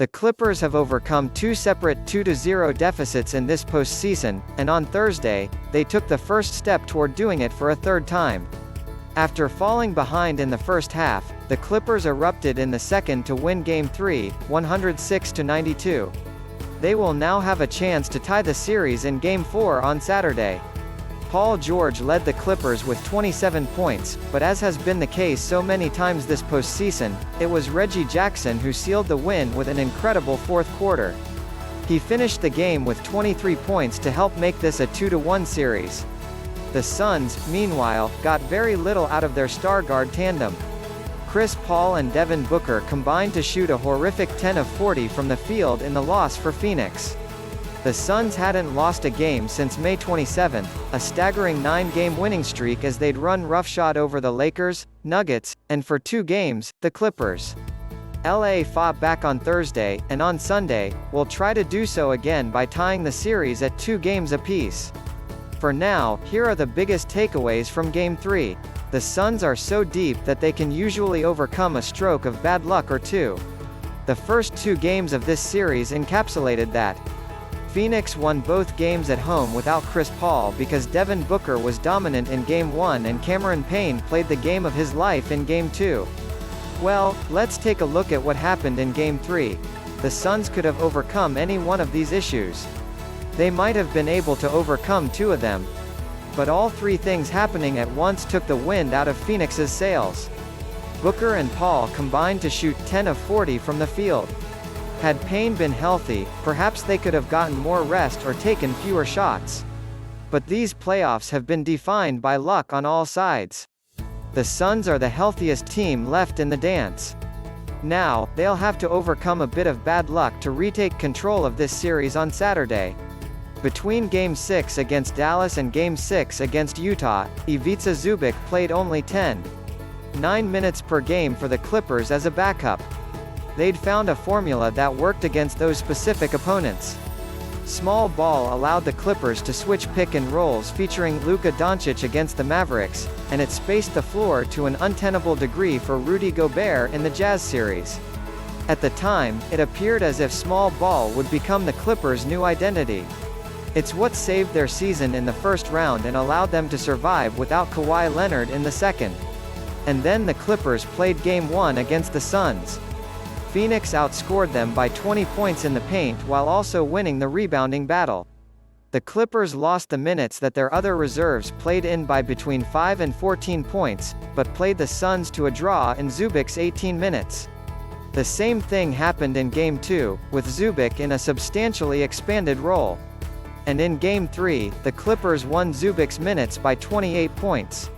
The Clippers have overcome two separate 2-0 deficits in this postseason, and on Thursday, they took the first step toward doing it for a third time. After falling behind in the first half, the Clippers erupted in the second to win Game 3, 106-92. They will now have a chance to tie the series in Game 4 on Saturday. Paul George led the Clippers with 27 points, but as has been the case so many times this postseason, it was Reggie Jackson who sealed the win with an incredible fourth quarter. He finished the game with 23 points to help make this a 2-1 series. The Suns, meanwhile, got very little out of their star guard tandem. Paul and Devin Booker combined to shoot a horrific 10 of 40 from the field in the loss for Phoenix. The Suns hadn't lost a game since May 27, a staggering 9-game winning streak as they'd run roughshod over the Lakers, Nuggets, and for 2 games, the Clippers. LA fought back on Thursday, and on Sunday, will try to do so again by tying the series at 2 games apiece. For now, here are the biggest takeaways from Game 3. The Suns are so deep that they can usually overcome a stroke of bad luck or two. The first 2 games of this series encapsulated that. Phoenix won both games at home without Paul because Devin Booker was dominant in Game 1 and Cameron Payne played the game of his life in Game 2. Well, let's take a look at what happened in Game 3. The Suns could have overcome any one of these issues. They might have been able to overcome 2 of them. But all 3 things happening at once took the wind out of Phoenix's sails. Booker and Paul combined to shoot 10 of 40 from the field. Had Payne been healthy, perhaps they could have gotten more rest or taken fewer shots. But these playoffs have been defined by luck on all sides. The Suns are the healthiest team left in the dance. Now, they'll have to overcome a bit of bad luck to retake control of this series on Saturday. Between Game 6 against Dallas and Game 6 against Utah, Ivica Zubac played only 10.9 minutes per game for the Clippers as a backup. They'd found a formula that worked against those specific opponents. Small ball allowed the Clippers to switch pick and rolls featuring Luka Doncic against the Mavericks, and it spaced the floor to an untenable degree for Rudy Gobert in the Jazz series. At the time, it appeared as if small ball would become the Clippers' new identity. It's what saved their season in the first round and allowed them to survive without Kawhi Leonard in the second. And then the Clippers played Game 1 against the Suns. Phoenix outscored them by 20 points in the paint while also winning the rebounding battle. The Clippers lost the minutes that their other reserves played in by between 5 and 14 points, but played the Suns to a draw in Zubac's 18 minutes. The same thing happened in Game 2, with Zubac in a substantially expanded role. And in Game 3, the Clippers won Zubac's minutes by 28 points.